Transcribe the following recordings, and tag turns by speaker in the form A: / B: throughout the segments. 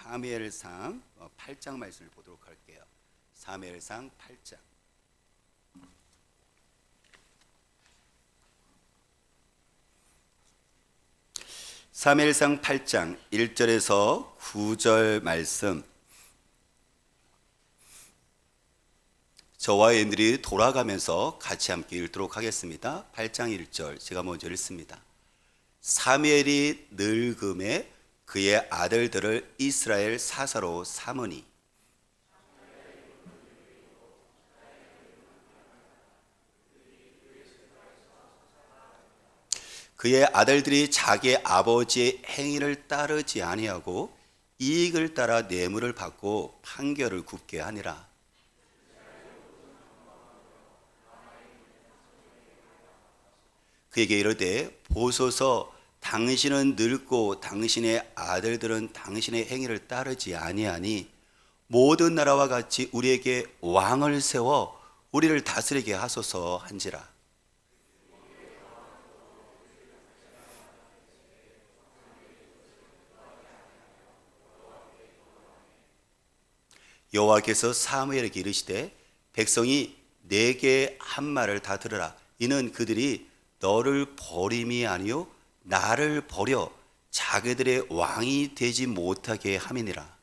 A: 사무엘상 8장 말씀을 보도록 할게요. 사무엘상 8장. 사무엘상 8장 1절에서 9절 말씀. 저와 여러분들이 돌아가면서 같이 함께 읽도록 하겠습니다. 8장 1절 제가 먼저 읽습니다. 사무엘이 늙음에 그의 아들들을 이스라엘 사사로 삼으니 그의 아들들이 자기 아버지의 행위를 따르지 아니하고 이익을 따라 뇌물을 받고 판결을 굽게 하니라. 그에게 이르되 보소서 당신은 늙고 당신의 아들들은 당신의 행위를 따르지 아니하니 모든 나라와 같이 우리에게 왕을 세워 우리를 다스리게 하소서 한지라. 여호와께서 사무엘에게 이르시되 백성이 내게 한 말을 다 들으라. 이는 그들이 너를 버림이 아니요 나를 버려 자기들의 왕이 되지 못하게 함이니라.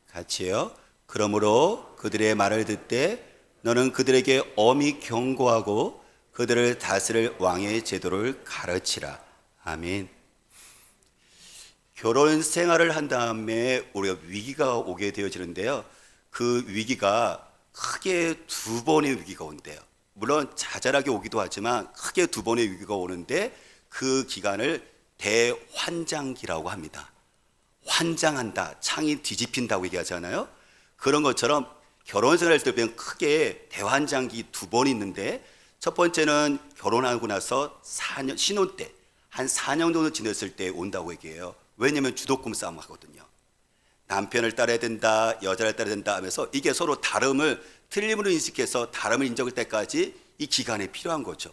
A: 같이요. 그러므로 그들의 말을 듣되 너는 그들에게 엄히 경고하고 그들을 다스릴 왕의 제도를 가르치라. 아멘. 결혼 생활을 한 다음에 우리가 위기가 오게 되어지는데요. 그 위기가 크게 두 번의 위기가 온대요. 물론 자잘하게 오기도 하지만 크게 두 번의 위기가 오는데 그 기간을 대환장기라고 합니다. 환장한다, 창이 뒤집힌다고 얘기하잖아요. 그런 것처럼 결혼 생활할 때 보면 크게 대환장기 두 번 있는데 첫 번째는 결혼하고 나서 4년, 신혼 때 한 4년 정도 지냈을 때 온다고 얘기해요. 왜냐하면 주도권 싸움 하거든요. 남편을 따라야 된다, 여자를 따라야 된다 하면서 이게 서로 다름을 틀림으로 인식해서 다름을 인정할 때까지 이 기간이 필요한 거죠.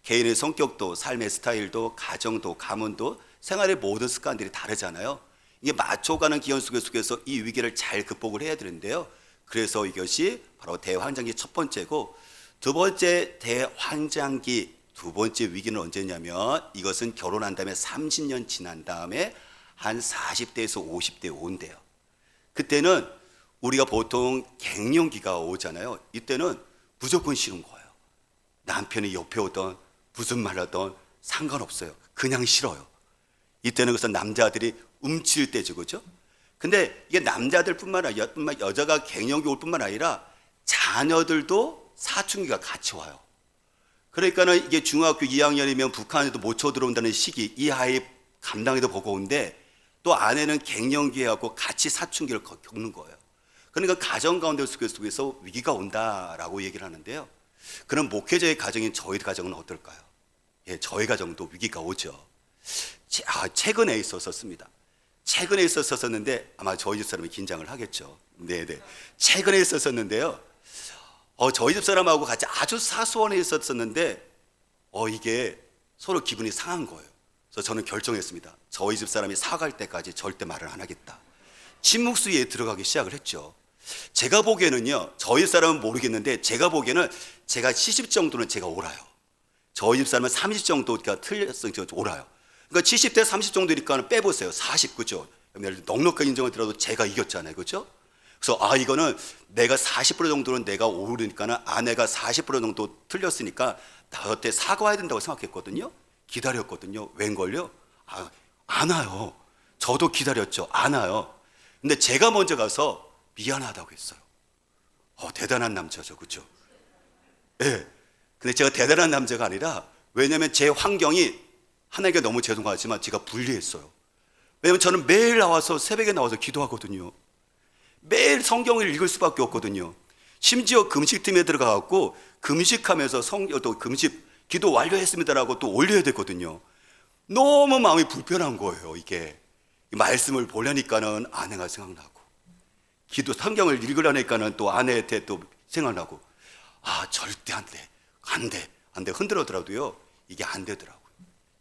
A: 개인의 성격도 삶의 스타일도 가정도 가문도 생활의 모든 습관들이 다르잖아요. 이게 맞춰가는 기간 속에서 이 위기를 잘 극복을 해야 되는데요. 그래서 이것이 바로 대환장기 첫 번째고, 두 번째 대환장기 두 번째 위기는 언제냐면 이것은 결혼한 다음에 30년 지난 다음에 한 40대에서 50대에 온대요. 그때는 우리가 보통 갱년기가 오잖아요. 이때는 무조건 싫은 거예요. 남편이 옆에 오던 무슨 말 하던 상관없어요. 그냥 싫어요. 이때는 그래서 남자들이 움츠릴 때죠, 그죠? 근데 이게 남자들뿐만 아니라 여자가 갱년기 올 뿐만 아니라 자녀들도 사춘기가 같이 와요. 그러니까는 이게 중학교 2학년이면 북한에도 못 쳐들어온다는 시기, 이 아이 감당해도 버거운데 또 아내는 갱년기에 갖고 같이 사춘기를 겪는 거예요. 그러니까 가정 가운데 속에서 위기가 온다라고 얘기를 하는데요. 그럼 목회자의 가정인 저희 가정은 어떨까요? 예, 저희 가정도 위기가 오죠. 최근에 있었습니다. 최근에 있었었는데 아마 저희 집 사람이 긴장을 하겠죠. 네네. 최근에 있었는데요. 저희 집 사람하고 같이 아주 사소원에 있었는데 이게 서로 기분이 상한 거예요. 그래서 저는 결정했습니다. 저희 집 사람이 사갈 때까지 절대 말을 안 하겠다. 침묵수에 들어가기 시작을 했죠. 제가 보기에는요, 저희 사람은 모르겠는데 제가 보기에는 제가 70 정도는 제가 옳아요. 저희 집 사람은 30 정도가 틀렸으니까 옳아요. 그러니까 70대 30 정도니까 빼보세요. 40, 그죠? 넉넉한 인정을 들어도 제가 이겼잖아요, 그죠? 그래서 이거는 내가 40% 정도는 내가 오르니까는 아내가 40% 정도 틀렸으니까 나한테 사과해야 된다고 생각했거든요. 기다렸거든요. 웬걸요? 안 와요. 저도 기다렸죠. 안 와요. 근데 제가 먼저 가서 미안하다고 했어요. 대단한 남자죠, 그죠? 예. 네. 근데 제가 대단한 남자가 아니라, 왜냐면 제 환경이 하나님께 너무 죄송하지만 제가 불리했어요. 왜냐면 저는 매일 나와서 새벽에 나와서 기도하거든요. 매일 성경을 읽을 수밖에 없거든요. 심지어 금식팀에 들어가갖고 금식하면서 또 금식 기도 완료했습니다라고 또 올려야 되거든요. 너무 마음이 불편한 거예요. 이게 말씀을 보려니까는 아내가 생각나고, 기도 성경을 읽으려니까는 또 아내한테 또 생각나고, 아, 절대 안 돼, 안 돼, 안 돼. 흔들어더라도요, 이게 안 되더라고요.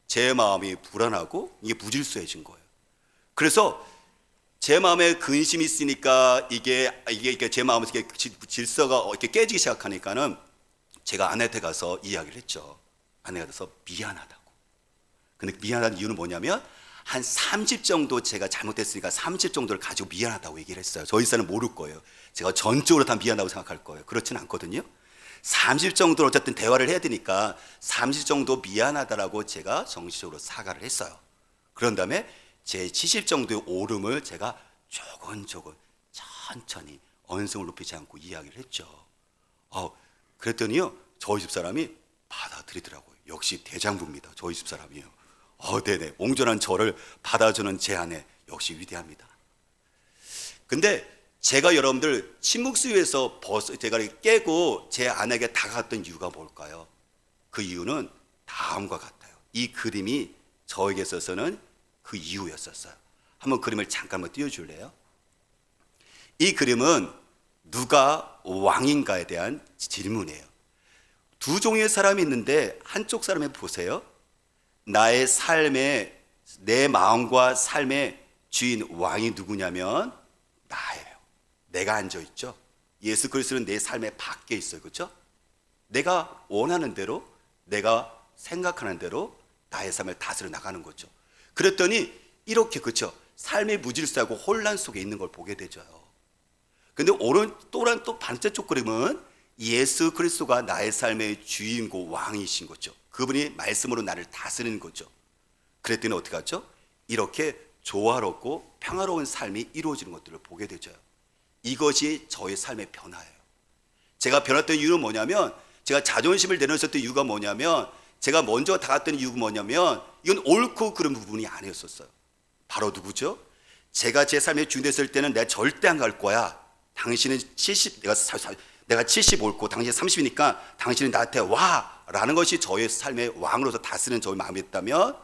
A: 제 마음이 불안하고 이게 무질서해진 거예요. 그래서 제 마음에 근심이 있으니까 이게 제 마음에서 이렇게 질서가 이렇게 깨지기 시작하니까는 제가 아내한테 가서 이야기를 했죠. 아내가 가서 미안하다고. 근데 미안한 이유는 뭐냐면 한 30 정도 제가 잘못했으니까 30 정도를 가지고 미안하다고 얘기를 했어요. 저희 사는 모를 거예요. 제가 전적으로 다 미안하다고 생각할 거예요. 그렇지는 않거든요. 30 정도로 어쨌든 대화를 해야 되니까 30 정도 미안하다라고 제가 정식적으로 사과를 했어요. 그런 다음에 제 70 정도의 오름을 제가 조곤조곤 천천히 언성을 높이지 않고 이야기를 했죠. 그랬더니요, 저희 집 사람이 받아들이더라고요. 역시 대장부입니다. 저희 집 사람이요. 네네. 온전한 저를 받아주는 제 아내 역시 위대합니다. 근데 제가 여러분들 침묵수에서 제가 깨고 제 아내에게 다가갔던 이유가 뭘까요? 그 이유는 다음과 같아요. 이 그림이 저에게 있어서는 그 이유였었어요. 한번 그림을 잠깐만 띄워줄래요? 이 그림은 누가 왕인가에 대한 질문이에요. 두 종류의 사람이 있는데 한쪽 사람을 보세요. 나의 삶의, 내 마음과 삶의 주인 왕이 누구냐면 나예요. 내가 앉아있죠. 예수 그리스도는 내 삶의 밖에 있어요. 그렇죠? 내가 원하는 대로, 내가 생각하는 대로 나의 삶을 다스려 나가는 거죠. 그랬더니 이렇게, 그렇죠, 삶의 무질서하고 혼란 속에 있는 걸 보게 되죠. 근데 또 반대쪽 그림은 예수 그리스도가 나의 삶의 주인공 왕이신 거죠. 그분이 말씀으로 나를 다스리는 거죠. 그랬더니 어떻게 하죠? 이렇게 조화롭고 평화로운 삶이 이루어지는 것들을 보게 되죠. 이것이 저의 삶의 변화예요. 제가 변했던 이유는 뭐냐면, 제가 자존심을 내려놨었던 이유가 뭐냐면, 제가 먼저 다갔던 이유가 뭐냐면, 이건 옳고 그른 부분이 아니었었어요. 바로 누구죠? 제가 제 삶의 주인 됐을 때는 내가 절대 안 갈 거야. 당신은 70, 내가 70 옳고 당신이 30이니까 당신은 나한테 와! 라는 것이 저의 삶의 왕으로서 다스리는 저의 마음이었다면,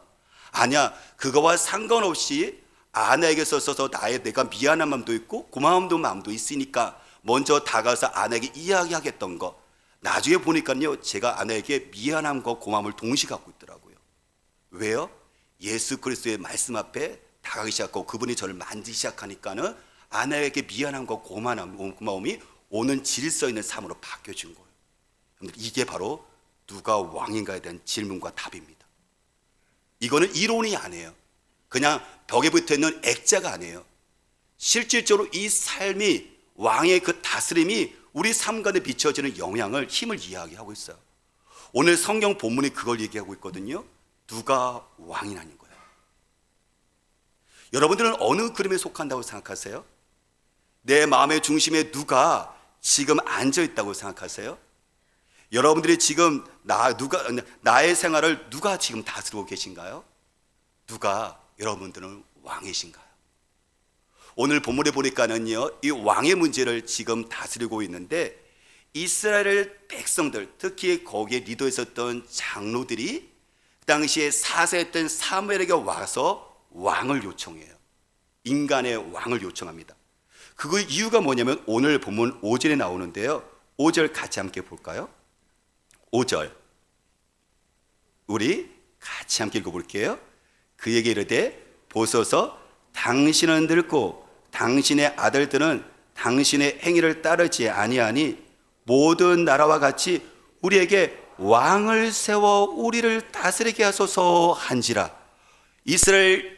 A: 아니야, 그거와 상관없이 아내에게 있어서 내가 미안한 마음도 있고 고마운 마음도 있으니까 먼저 다가가서 아내에게 이야기하겠던 거, 나중에 보니까요, 제가 아내에게 미안함과 고마움을 동시에 갖고 있더라고요. 왜요? 예수 그리스도의 말씀 앞에 다가가기 시작하고 그분이 저를 만지기 시작하니까는 아내에게 미안함과 고마움이 오는 질서 있는 삶으로 바뀌어진 거예요. 이게 바로 누가 왕인가에 대한 질문과 답입니다. 이거는 이론이 아니에요. 그냥 벽에 붙어있는 액자가 아니에요. 실질적으로 이 삶이, 왕의 그 다스림이 우리 삶 가운데 비춰지는 영향을, 힘을 이야기하고 있어요. 오늘 성경 본문이 그걸 얘기하고 있거든요. 누가 왕이라는 거예요. 여러분들은 어느 그림에 속한다고 생각하세요? 내 마음의 중심에 누가 지금 앉아있다고 생각하세요? 여러분들이 지금 나의 생활을 누가 지금 다스리고 계신가요? 누가 여러분들은 왕이신가요? 오늘 본문에 보니까는요, 이 왕의 문제를 지금 다스리고 있는데, 이스라엘 백성들, 특히 거기에 리더 있었던 장로들이 그 당시에 사세했던 사무엘에게 와서 왕을 요청해요. 인간의 왕을 요청합니다. 그 이유가 뭐냐면 오늘 본문 5절에 나오는데요, 5절 같이 함께 볼까요? 5절 우리 같이 함께 읽어볼게요. 그에게 이르되 보소서, 당신은 늙고 당신의 아들들은 당신의 행위를 따르지 아니하니 모든 나라와 같이 우리에게 왕을 세워 우리를 다스리게 하소서 한지라. 이스라엘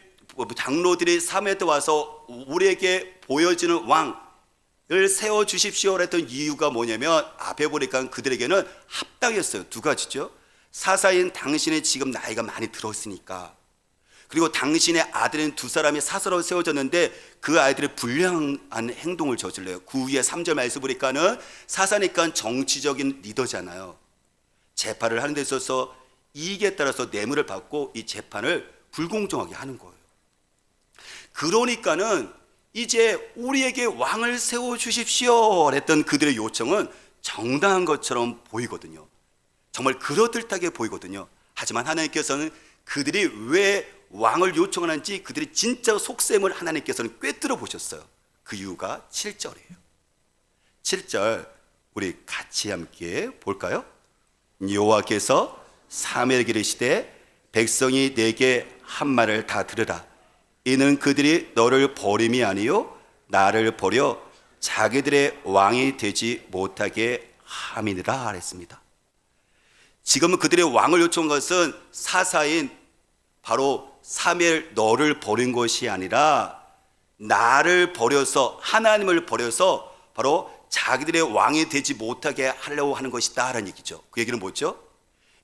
A: 장로들이 사무엘에 와서 우리에게 보여지는 왕을 세워 주십시오 했던 이유가 뭐냐면, 앞에 보니까 그들에게는 합당했어요. 두 가지죠. 사사인 당신의 지금 나이가 많이 들었으니까, 그리고 당신의 아들인 두 사람이 사사로 세워졌는데 그 아이들이 불량한 행동을 저질러요. 그 위에 3절 말씀 보니까는 사사니까 정치적인 리더잖아요. 재판을 하는 데 있어서 이익에 따라서 뇌물을 받고 이 재판을 불공정하게 하는 거예요. 그러니까는 이제 우리에게 왕을 세워주십시오 했던 그들의 요청은 정당한 것처럼 보이거든요. 정말 그럴듯하게 보이거든요. 하지만 하나님께서는 그들이 왜 왕을 요청하는지, 그들이 진짜 속셈을 하나님께서는 꿰뚫어 보셨어요. 그 이유가 7절이에요. 7절 우리 같이 함께 볼까요? 여호와께서 사무엘에게 이르시되 백성이 내게 한 말을 다 들으라. 이는 그들이 너를 버림이 아니요 나를 버려 자기들의 왕이 되지 못하게 함이니라 했습니다. 지금은 그들의 왕을 요청한 것은 사사인 바로 사무엘 너를 버린 것이 아니라 나를 버려서, 하나님을 버려서 바로 자기들의 왕이 되지 못하게 하려고 하는 것이다 라는 얘기죠. 그 얘기는 뭐죠?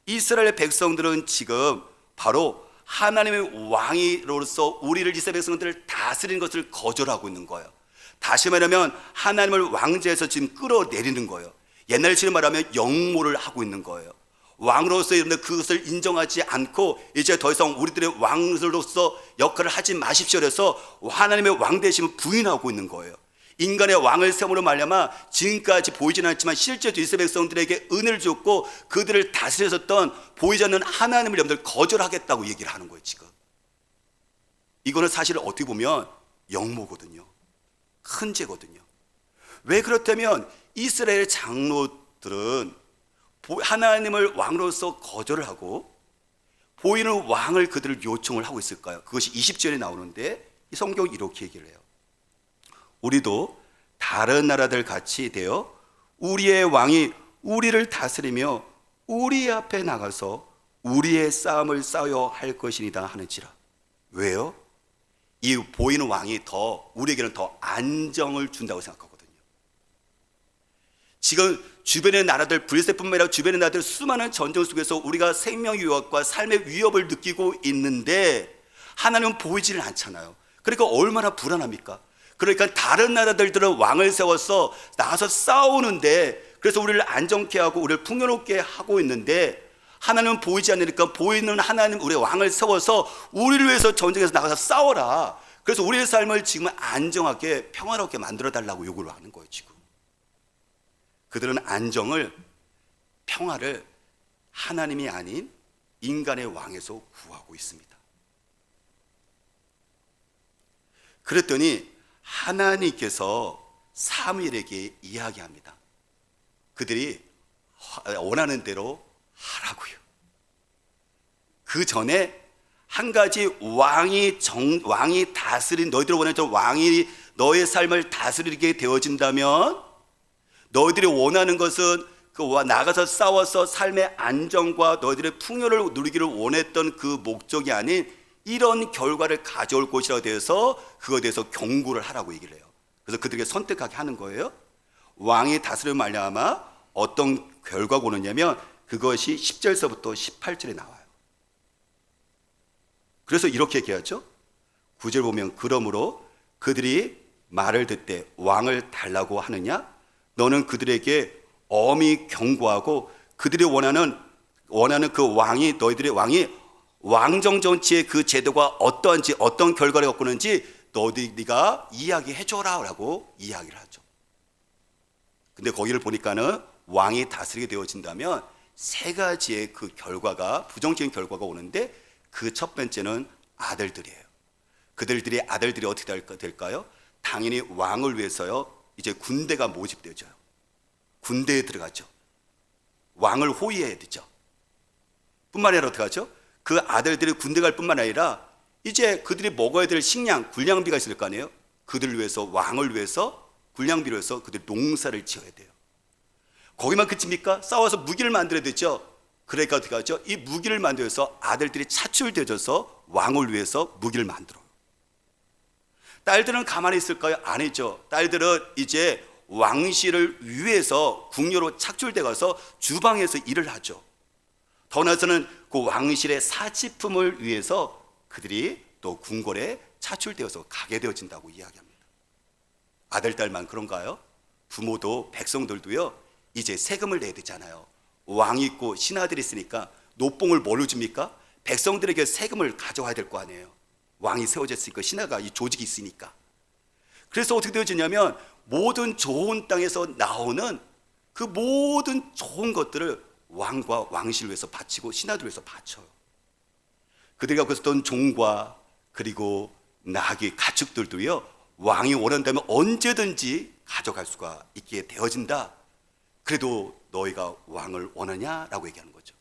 A: 이스라엘 백성들은 지금 바로 하나님의 왕으로서 우리를, 이스라엘 백성들을 다스리는 것을 거절하고 있는 거예요. 다시 말하면 하나님을 왕좌에서 지금 끌어내리는 거예요. 옛날식으로 말하면 영모를 하고 있는 거예요. 왕으로서 그것을 인정하지 않고 이제 더 이상 우리들의 왕으로서 역할을 하지 마십시오 그래서 하나님의 왕 되심을 부인하고 있는 거예요. 인간의 왕을 세움으로 말미암아 지금까지 보이지는 않지만 실제로 이스라엘 백성들에게 은혜를 줬고 그들을 다스렸었던 보이지 않는 하나님을 여러분들 거절하겠다고 얘기를 하는 거예요. 지금 이거는 사실 어떻게 보면 영모거든요. 큰 죄거든요. 왜 그렇다면 이스라엘 장로들은 하나님을 왕으로서 거절을 하고 보이는 왕을 그들을 요청을 하고 있을까요? 그것이 20절에 나오는데 이 성경이 이렇게 얘기를 해요. 우리도 다른 나라들 같이 되어 우리의 왕이 우리를 다스리며 우리 앞에 나가서 우리의 싸움을 싸워야 할 것이니라 하는지라. 왜요? 이 보이는 왕이 더 우리에게는 더 안정을 준다고 생각하거든요. 지금 주변의 나라들, 브리스뿐만 아니라 주변의 나라들 수많은 전쟁 속에서 우리가 생명 위협과 삶의 위협을 느끼고 있는데 하나님은 보이지를 않잖아요. 그러니까 얼마나 불안합니까? 그러니까 다른 나라들은 왕을 세워서 나가서 싸우는데 그래서 우리를 안정케 하고 우리를 풍요롭게 하고 있는데 하나님은 보이지 않으니까 보이는 하나님 우리의 왕을 세워서 우리를 위해서 전쟁에서 나가서 싸워라. 그래서 우리의 삶을 지금 안정하게 평화롭게 만들어 달라고 요구를 하는 거예요. 지금 그들은 안정을, 평화를 하나님이 아닌 인간의 왕에서 구하고 있습니다. 그랬더니 하나님께서 사무엘에게 이야기합니다. 그들이 원하는 대로 하라고요. 그 전에 한 가지 왕이 다스린, 너희들이 원하는 왕이 너의 삶을 다스리게 되어진다면 너희들이 원하는 것은 나가서 싸워서 삶의 안정과 너희들의 풍요를 누리기를 원했던 그 목적이 아닌 이런 결과를 가져올 것이라고 되어서 그거에 대해서 경고를 하라고 얘기를 해요. 그래서 그들에게 선택하게 하는 거예요. 왕이 다스려 말미암아 어떤 결과가 오느냐면 그것이 10절서부터 18절에 나와요. 그래서 이렇게 얘기하죠. 9절 보면 그러므로 그들이 말을 듣되 왕을 달라고 하느냐? 너는 그들에게 엄히 경고하고 그들이 원하는 그 왕이, 너희들의 왕이 왕정 정치의 그 제도가 어떠한지, 어떤 결과를 갖고 오는지 네가 이야기해줘라 라고 이야기를 하죠. 근데 거기를 보니까는 왕이 다스리게 되어진다면 세 가지의 그 결과가, 부정적인 결과가 오는데 그 첫 번째는 아들들이에요. 그들들이 아들들이 어떻게 될까요? 당연히 왕을 위해서요 이제 군대가 모집되죠. 군대에 들어가죠. 왕을 호위해야 되죠. 뿐만 아니라 어떻게 하죠? 그 아들들이 군대 갈 뿐만 아니라 이제 그들이 먹어야 될 식량, 군량비가 있을 거 아니에요? 그들을 위해서, 왕을 위해서, 군량비를 위해서 그들이 농사를 지어야 돼요. 거기만 그칩니까? 싸워서 무기를 만들어야 되죠. 그러니까 어떻게 하죠? 이 무기를 만들어서 아들들이 차출되어서 왕을 위해서 무기를 만들어요. 딸들은 가만히 있을까요? 아니죠. 딸들은 이제 왕실을 위해서 궁녀로 착출돼 가서 주방에서 일을 하죠. 더 나아가서는 그 왕실의 사치품을 위해서 그들이 또 궁궐에 차출되어서 가게 되어진다고 이야기합니다. 아들, 딸만 그런가요? 부모도 백성들도요 이제 세금을 내야 되잖아요. 왕이 있고 신하들이 있으니까 노봉을 뭘로 줍니까? 백성들에게 세금을 가져와야 될 거 아니에요. 왕이 세워졌으니까, 신하가 이 조직이 있으니까. 그래서 어떻게 되어지냐면 모든 좋은 땅에서 나오는 그 모든 좋은 것들을 왕과 왕실을 위해서 바치고 신하들을 위해서 바쳐요. 그들이 갖고 있었던 종과 그리고 나귀, 가축들도요 왕이 원한다면 언제든지 가져갈 수가 있게 되어진다. 그래도 너희가 왕을 원하냐라고 얘기하는 거죠.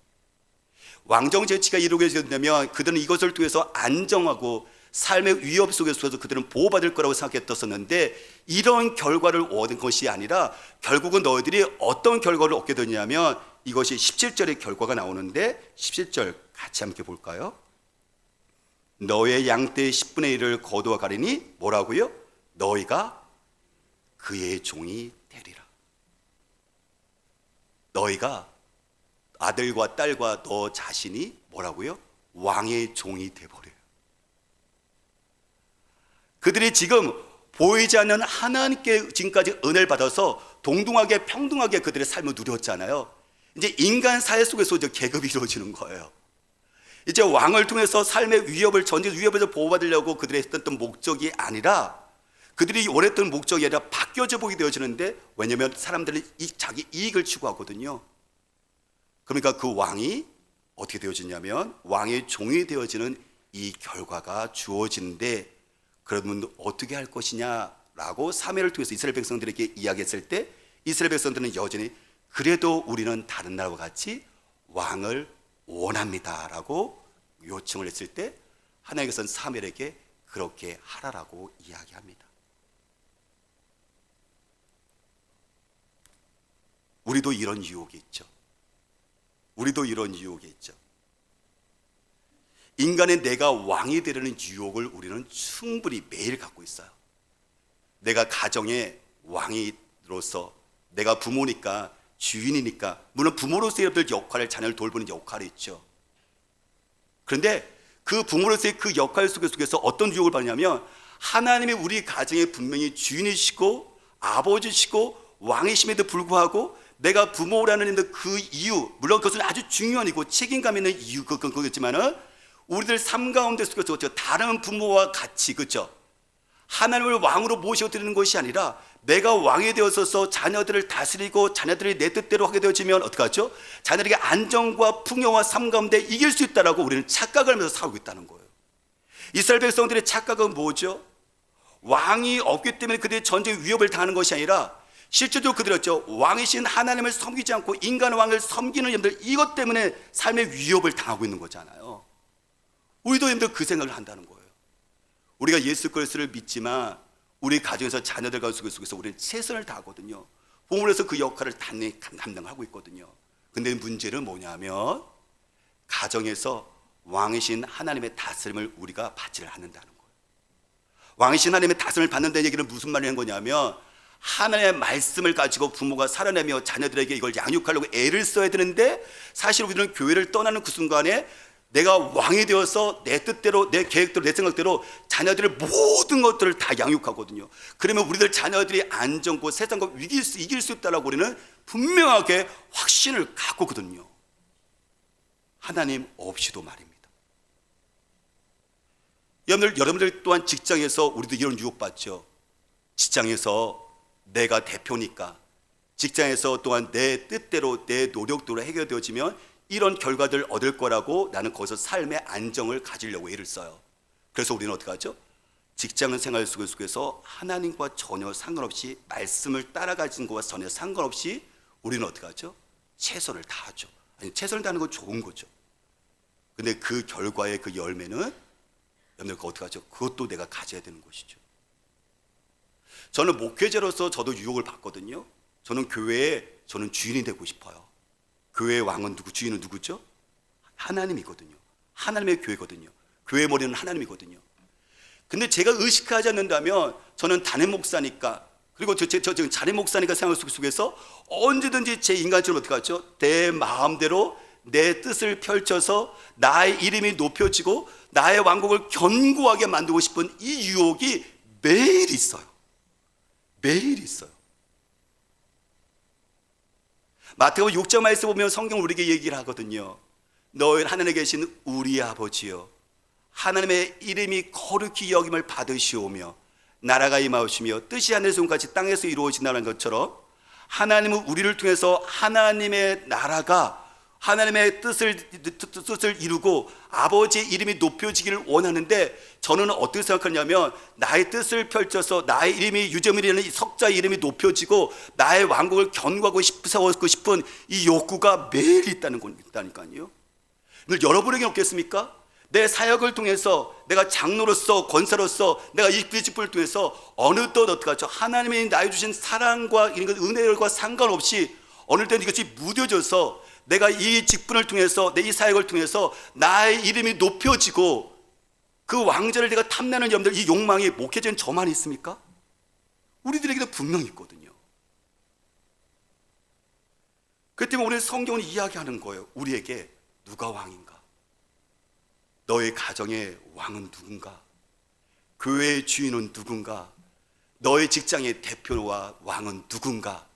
A: 왕정 제치가 이루어진다면 그들은 이것을 통해서 안정하고 삶의 위협 속에서 그들은 보호받을 거라고 생각했었는데, 이런 결과를 얻은 것이 아니라 결국은 너희들이 어떤 결과를 얻게 되냐면, 이것이 17절의 결과가 나오는데 17절 같이 함께 볼까요? 너의 양떼의 10분의 1을 거두어 가리니 뭐라고요? 너희가 그의 종이 되리라. 너희가 아들과 딸과 너 자신이 뭐라고요? 왕의 종이 되어버려요. 그들이 지금 보이지 않는 하나님께 지금까지 은혜를 받아서 동등하게 평등하게 그들의 삶을 누렸잖아요. 이제 인간 사회 속에서 이제 계급이 이루어지는 거예요. 이제 왕을 통해서 삶의 위협을, 전쟁 위협에서 보호받으려고 그들이 했던 목적이 아니라, 그들이 원했던 목적이 아니라 바뀌어져 보게 되어지는데, 왜냐하면 사람들은 자기 이익을 추구하거든요. 그러니까 그 왕이 어떻게 되어지냐면 왕의 종이 되어지는 이 결과가 주어지는데, 그러면 어떻게 할 것이냐라고 사무엘을 통해서 이스라엘 백성들에게 이야기했을 때, 이스라엘 백성들은 여전히 그래도 우리는 다른 나라와 같이 왕을 원합니다라고 요청을 했을 때, 하나님께서는 사무엘에게 그렇게 하라라고 이야기합니다. 우리도 이런 유혹이 있죠. 우리도 이런 유혹이 있죠. 인간의 내가 왕이 되려는 유혹을 우리는 충분히 매일 갖고 있어요. 내가 가정의 왕이로서, 내가 부모니까, 주인이니까, 물론 부모로서의 역할을, 자녀를 돌보는 역할이 있죠. 그런데 그 부모로서의 그 역할 속에서 어떤 유혹을 받냐면, 하나님이 우리 가정의 분명히 주인이시고 아버지시고 왕이심에도 불구하고 내가 부모라는 그 이유, 물론 그것은 아주 중요한 이고 책임감 있는 이유 그거겠지만은, 우리들 삶 가운데 속에서 다른 부모와 같이, 그렇죠? 하나님을 왕으로 모시고 드리는 것이 아니라 내가 왕이 되어서 자녀들을 다스리고 자녀들이 내 뜻대로 하게 되어지면 어떡하죠? 자녀들에게 안정과 풍요와 삶 가운데 이길 수 있다라고 우리는 착각을 하면서 살고 있다는 거예요. 이스라엘 백성들의 착각은 뭐죠? 왕이 없기 때문에 그들이 전쟁 위협을 당하는 것이 아니라, 실제로 그들이었죠. 왕이신 하나님을 섬기지 않고 인간 왕을 섬기는 여러분들, 이것 때문에 삶의 위협을 당하고 있는 거잖아요. 우리도 여러분들 그 생각을 한다는 거예요. 우리가 예수 그리스도를 믿지만 우리 가정에서 자녀들과 속에서 우리는 최선을 다하거든요. 부모로서 그 역할을 단단히 감당하고 있거든요. 근데 문제는 뭐냐면, 가정에서 왕이신 하나님의 다스림을 우리가 받지를 않는다는 거예요. 왕이신 하나님의 다스림을 받는다는 얘기는 무슨 말을 한 거냐면, 하나님의 말씀을 가지고 부모가 살아내며 자녀들에게 이걸 양육하려고 애를 써야 되는데, 사실 우리는 교회를 떠나는 그 순간에 내가 왕이 되어서 내 뜻대로, 내 계획대로, 내 생각대로 자녀들의 모든 것들을 다 양육하거든요. 그러면 우리들 자녀들이 안정고 세상과 이길 수 있다라고 우리는 분명하게 확신을 갖고거든요. 하나님 없이도 말입니다. 여러분들 또한 직장에서 우리도 이런 유혹받죠. 직장에서 내가 대표니까, 직장에서 또한 내 뜻대로, 내 노력대로 해결되어지면 이런 결과들을 얻을 거라고 나는 거기서 삶의 안정을 가지려고 애를 써요. 그래서 우리는 어떻게 하죠? 직장 생활 속에서 하나님과 전혀 상관없이, 말씀을 따라가진 것과 전혀 상관없이 우리는 어떻게 하죠? 최선을 다하죠. 아니, 최선을 다하는 건 좋은 거죠. 근데 그 결과의 그 열매는 여러분들 어떻게 하죠? 그것도 내가 가져야 되는 것이죠. 저는 목회자로서 저도 유혹을 받거든요. 저는 교회에 주인이 되고 싶어요. 교회의 왕은 누구, 주인은 누구죠? 하나님이거든요. 하나님의 교회거든요. 교회의 머리는 하나님이거든요. 근데 제가 의식하지 않는다면, 저는 담임 목사니까, 그리고 저 지금 자립 목사니까 생활 속에서 언제든지 제 인간처럼 어떻게 하죠? 내 마음대로 내 뜻을 펼쳐서 나의 이름이 높여지고 나의 왕국을 견고하게 만들고 싶은 이 유혹이 매일 있어요. 매일 있어요. 마태복음 6장 말씀 보면 성경 우리에게 얘기를 하거든요. 너희 하늘에 계신 우리 아버지여, 하나님의 이름이 거룩히 여김을 받으시오며 나라가 임하시며 뜻이 하늘에서 같이 땅에서 이루어진다는 것처럼, 하나님은 우리를 통해서 하나님의 나라가, 하나님의 뜻을 이루고 아버지의 이름이 높여지기를 원하는데, 저는 어떻게 생각하냐면 나의 뜻을 펼쳐서 나의 이름이, 유저물이라는 이 석자의 이름이 높여지고 나의 왕국을 견고하고 싶은 이 욕구가 매일 있다는 거니까요. 여러분에게 없겠습니까? 내 사역을 통해서, 내가 장로로서, 권사로서, 내가 이 직분을 통해서 어느덧 어떡하죠? 하나님이 나에 주신 사랑과 이런 은혜들과 상관없이 어느 때는 이것이 무뎌져서 내가 이 직분을 통해서, 내 이 사역을 통해서 나의 이름이 높여지고 그 왕자를 내가 탐내는 여러분들, 이 욕망이 목회자인 저만 있습니까? 우리들에게도 분명히 있거든요. 그렇기 때문에 오늘 성경은 이야기하는 거예요. 우리에게 누가 왕인가? 너의 가정의 왕은 누군가? 교회의 주인은 누군가? 너의 직장의 대표와 왕은 누군가?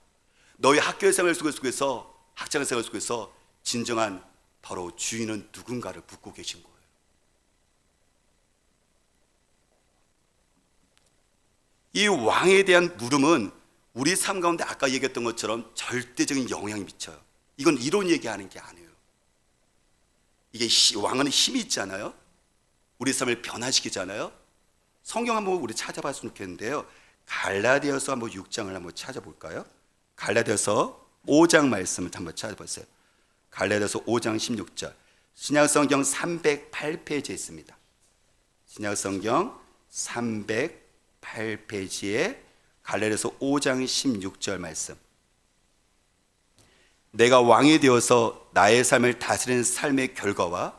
A: 너의 학교의 생활 속에서, 학창 생활 속에서 진정한 바로 주인은 누군가를 묻고 계신 거예요. 이 왕에 대한 물음은 우리 삶 가운데 아까 얘기했던 것처럼 절대적인 영향이 미쳐요. 이건 이론 얘기하는 게 아니에요. 이게 왕은 힘이 있잖아요. 우리 삶을 변화시키잖아요. 성경 한번 우리 찾아봤으면 좋겠는데요. 갈라디아서 한번 6장을 한번 찾아볼까요? 갈라디아서 5장 말씀을 한번 찾아보세요. 갈라디아서 5장 16절. 신약성경 308페이지에 있습니다. 신약성경 308페이지에 갈라디아서 5장 16절 말씀. 내가 왕이 되어서 나의 삶을 다스리는 삶의 결과와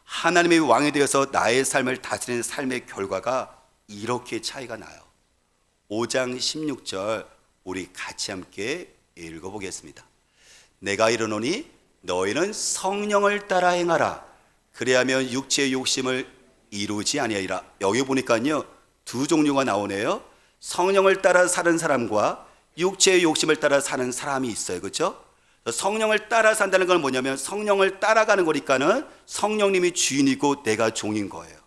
A: 하나님의 왕이 되어서 나의 삶을 다스리는 삶의 결과가 이렇게 차이가 나요. 5장 16절 우리 같이 함께 읽어보겠습니다. 내가 이르노니 너희는 성령을 따라 행하라. 그래야면 육체의 욕심을 이루지 아니하리라. 여기 보니까요 두 종류가 나오네요. 성령을 따라 사는 사람과 육체의 욕심을 따라 사는 사람이 있어요. 그렇죠? 성령을 따라 산다는 건 뭐냐면 성령을 따라가는 거니까는 성령님이 주인이고 내가 종인 거예요.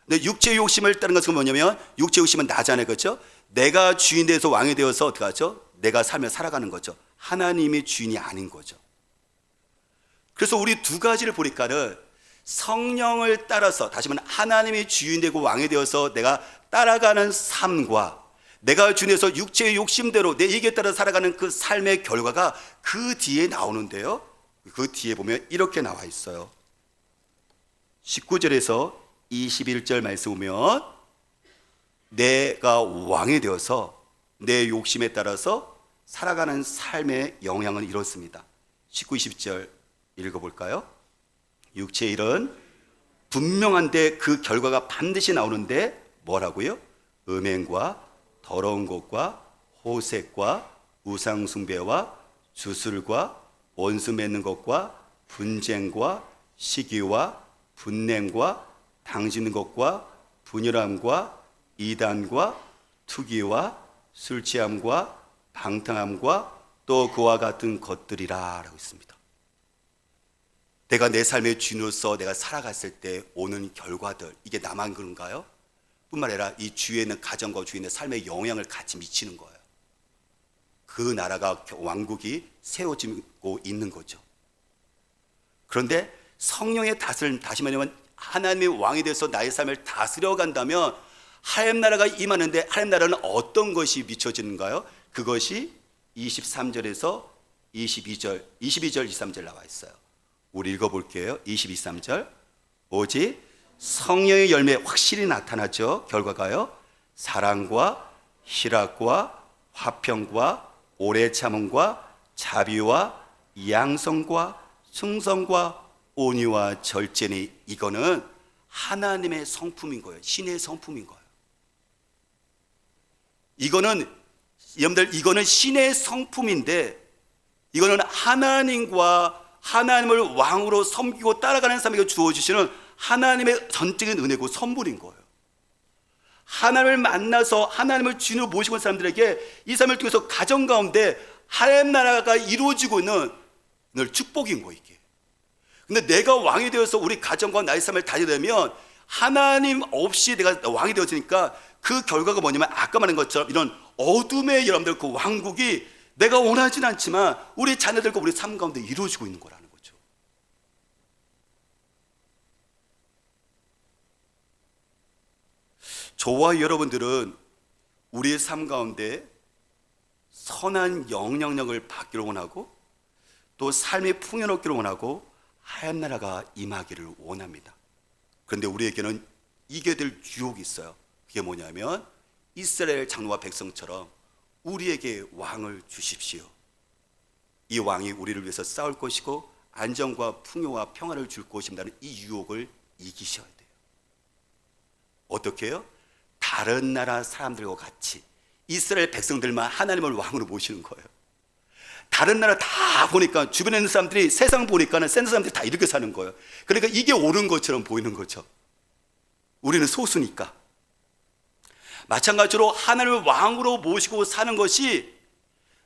A: 근데 육체의 욕심을 따르는 것은 뭐냐면 육체의 욕심은 나잖아요. 그렇죠? 내가 주인 돼서 왕이 되어서 어떻게 하죠? 내가 삶을 살아가는 거죠. 하나님이 주인이 아닌 거죠. 그래서 우리 두 가지를 보니까는 성령을 따라서, 다시 말하면 하나님이 주인 되고 왕이 되어서 내가 따라가는 삶과 내가 주인에서 육체의 욕심대로 내 얘기에 따라 살아가는 그 삶의 결과가 그 뒤에 나오는데요. 그 뒤에 보면 이렇게 나와 있어요. 19절에서 21절 말씀 보면 내가 왕이 되어서 내 욕심에 따라서 살아가는 삶의 영향은 이렇습니다. 19, 20절 읽어볼까요? 육체의 일은 분명한데 그 결과가 반드시 나오는데 뭐라고요? 음행과 더러운 것과 호색과 우상숭배와 주술과 원수 맺는 것과 분쟁과 시기와 분냄과 당지는 것과 분열함과 이단과 투기와 술취함과 방탕함과 또 그와 같은 것들이라 라고 있습니다. 내가 내 삶의 주인으로서 내가 살아갔을 때 오는 결과들, 이게 나만 그런가요? 뿐만 아니라 이 주위에 있는 가정과 주위에 있는 삶의 영향을 같이 미치는 거예요. 그 나라가, 왕국이 세워지고 있는 거죠. 그런데 성령의 다스림, 다시 말하면 하나님의 왕이 돼서 나의 삶을 다스려 간다면 하나님 나라가 임하는데, 하나님 나라는 어떤 것이 미쳐지는가요? 그것이 23절에서 22절, 23절 나와 있어요. 우리 읽어볼게요. 22, 23절. 오직 성령의 열매 확실히 나타나죠. 결과가요. 사랑과 희락과 화평과 오래 참음과 자비와 양성과 충성과 온유와 절제니, 이거는 하나님의 성품인 거예요. 신의 성품인 거예요. 여러분들 이거는 신의 성품인데, 이거는 하나님을 왕으로 섬기고 따라가는 사람에게 주어주시는 하나님의 전적인 은혜고 선물인 거예요. 하나님을 만나서 하나님을 주인으로 모시고 있는 사람들에게 이 삶을 통해서 가정 가운데 하나님 나라가 이루어지고 있는 늘 축복인 거예요, 이게. 근데 내가 왕이 되어서 우리 가정과 나의 삶을 다지려면 하나님 없이 내가 왕이 되어지니까 그 결과가 뭐냐면 아까 말한 것처럼 이런 어둠의 여러분들 그 왕국이 내가 원하진 않지만 우리 자녀들과 우리 삶 가운데 이루어지고 있는 거라는 거죠. 저와 여러분들은 우리의 삶 가운데 선한 영향력을 받기를 원하고 또 삶이 풍요롭기를 원하고 하얀 나라가 임하기를 원합니다. 그런데 우리에게는 이겨야 될 유혹이 있어요. 그게 뭐냐면 이스라엘 장로와 백성처럼 우리에게 왕을 주십시오. 이 왕이 우리를 위해서 싸울 것이고 안정과 풍요와 평화를 줄 것입니다는 이 유혹을 이기셔야 돼요. 어떻게 해요? 다른 나라 사람들과 같이 이스라엘 백성들만 하나님을 왕으로 모시는 거예요. 다른 나라 다 보니까 주변에 있는 사람들이 세상 보니까는 센 사람들이 다 이렇게 사는 거예요. 그러니까 이게 옳은 것처럼 보이는 거죠. 우리는 소수니까. 마찬가지로 하나님을 왕으로 모시고 사는 것이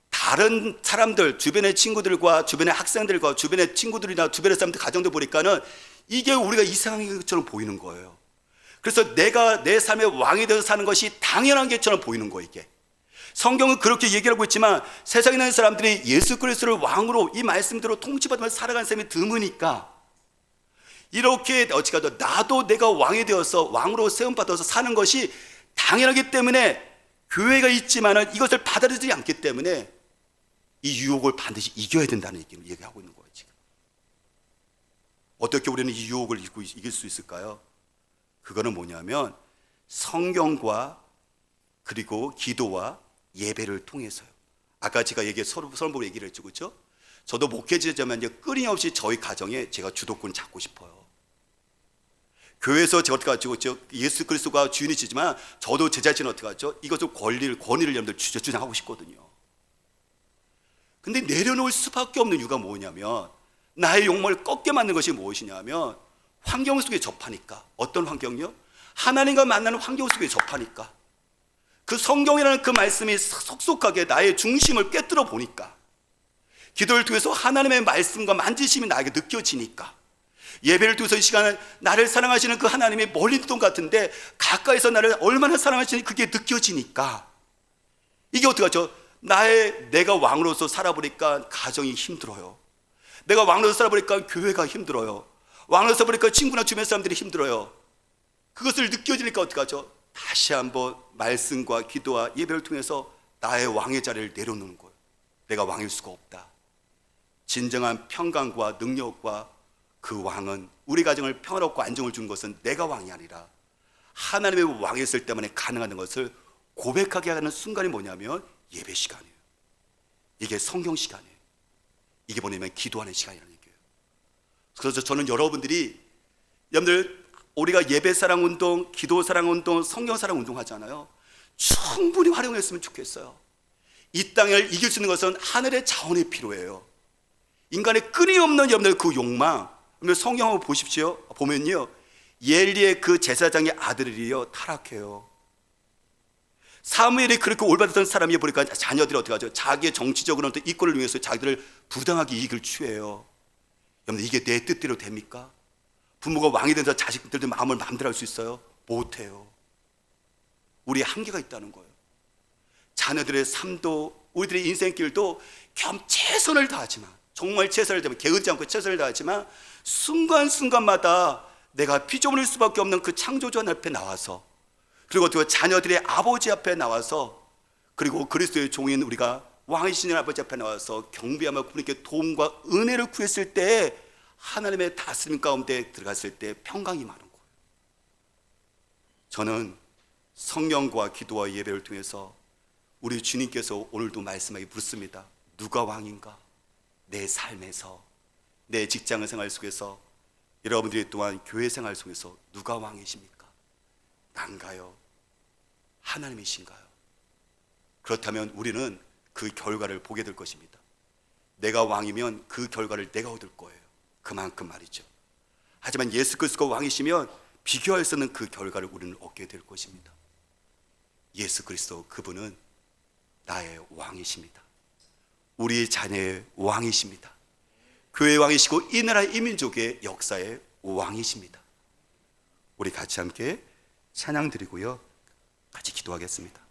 A: 다른 사람들, 주변의 친구들과 주변의 학생들과 주변의 친구들이나 주변의 사람들 가정들 보니까는 이게 우리가 이상한 것처럼 보이는 거예요. 그래서 내가 내 삶의 왕이 되어서 사는 것이 당연한 것처럼 보이는 거예요. 이게 성경은 그렇게 얘기하고 있지만 세상에 있는 사람들이 예수 그리스도를 왕으로 이 말씀대로 통치받으면서 살아가는 사람이 드무니까 이렇게 어찌가도 나도 내가 왕이 되어서 왕으로 세움받아서 사는 것이 당연하기 때문에 교회가 있지만은 이것을 받아들이지 않기 때문에 이 유혹을 반드시 이겨야 된다는 얘기를 얘기하고 있는 거예요. 지금 어떻게 우리는 이 유혹을 이길 수 있을까요? 그거는 뭐냐면 성경과 그리고 기도와 예배를 통해서요. 아까 제가 서론보로 얘기를 했죠, 그렇죠? 저도 목회자지만 이제 끊임없이 저희 가정에 제가 주도권 잡고 싶어요. 교회에서 제가 어떻게 하죠? 예수 그리스도가 주인이시지만 저도 제 자신은 어떻게 하죠? 이것을 권리를 여러분들 주장하고 싶거든요. 근데 내려놓을 수밖에 없는 이유가 뭐냐면 나의 욕망을 꺾게 만든 것이 무엇이냐면 환경 속에 접하니까. 어떤 환경요? 하나님과 만나는 환경 속에 접하니까. 그 성경이라는 그 말씀이 속속하게 나의 중심을 꿰뚫어 보니까, 기도를 통해서 하나님의 말씀과 만지심이 나에게 느껴지니까, 예배를 통해서 이 시간은 나를 사랑하시는 그 하나님이 멀리 있는 것 같은데 가까이서 나를 얼마나 사랑하시는지 그게 느껴지니까, 이게 어떡하죠? 내가 왕으로서 살아보니까 가정이 힘들어요. 내가 왕으로서 살아보니까 교회가 힘들어요. 왕으로서 살아보니까 친구나 주변 사람들이 힘들어요. 그것을 느껴지니까 어떡하죠? 다시 한번 말씀과 기도와 예배를 통해서 나의 왕의 자리를 내려놓는 거예요. 내가 왕일 수가 없다. 진정한 평강과 능력과 그 왕은 우리 가정을 평화롭고 안정을 준 것은 내가 왕이 아니라 하나님의 왕이었을 때문에 가능한 것을 고백하게 하는 순간이 뭐냐면 예배 시간이에요. 이게 성경 시간이에요. 이게 뭐냐면 기도하는 시간이라는 얘기예요. 그래서 저는 여러분들 우리가 예배 사랑 운동, 기도 사랑 운동, 성경 사랑 운동 하잖아요. 충분히 활용했으면 좋겠어요. 이 땅을 이길 수 있는 것은 하늘의 자원이 필요해요. 인간의 끊임없는 여러분들 그 욕망, 성경 한번 보십시오. 보면요, 엘리의 그 제사장의 아들이요 타락해요. 사무엘이 그렇게 올바르던 사람이 보니까 자녀들이 어떻게 하죠? 자기의 정치적으로 어떤 이권을 위해서 자기들을 부당하게 이익을 취해요. 여러분, 이게 내 뜻대로 됩니까? 부모가 왕이 돼서 자식들도 마음을 마음대로 할 수 있어요? 못해요. 우리의 한계가 있다는 거예요. 자녀들의 삶도 우리들의 인생길도 최선을 다하지만, 정말 최선을 다하면 게으르지 않고 최선을 다하지만 순간순간마다 내가 피조물일 수밖에 없는 그 창조주 앞에 나와서, 그리고 또 자녀들의 아버지 앞에 나와서, 그리고 그리스도의 종인 우리가 왕이신 아버지 앞에 나와서 경배하며 그분께 도움과 은혜를 구했을 때 하나님의 다스림 가운데 들어갔을 때 평강이 많은 거예요. 저는 성령과 기도와 예배를 통해서 우리 주님께서 오늘도 말씀하기 묻습니다. 누가 왕인가? 내 삶에서, 내 직장 생활 속에서, 여러분들이 또한 교회 생활 속에서 누가 왕이십니까? 난가요? 하나님이신가요? 그렇다면 우리는 그 결과를 보게 될 것입니다. 내가 왕이면 그 결과를 내가 얻을 거예요. 그만큼 말이죠. 하지만 예수 그리스도가 왕이시면 비교할 수 없는 그 결과를 우리는 얻게 될 것입니다. 예수 그리스도, 그분은 나의 왕이십니다. 우리 자녀의 왕이십니다. 교회의 왕이시고 이 나라의 이 민족의 역사의 왕이십니다. 우리 같이 함께 찬양 드리고요, 같이 기도하겠습니다.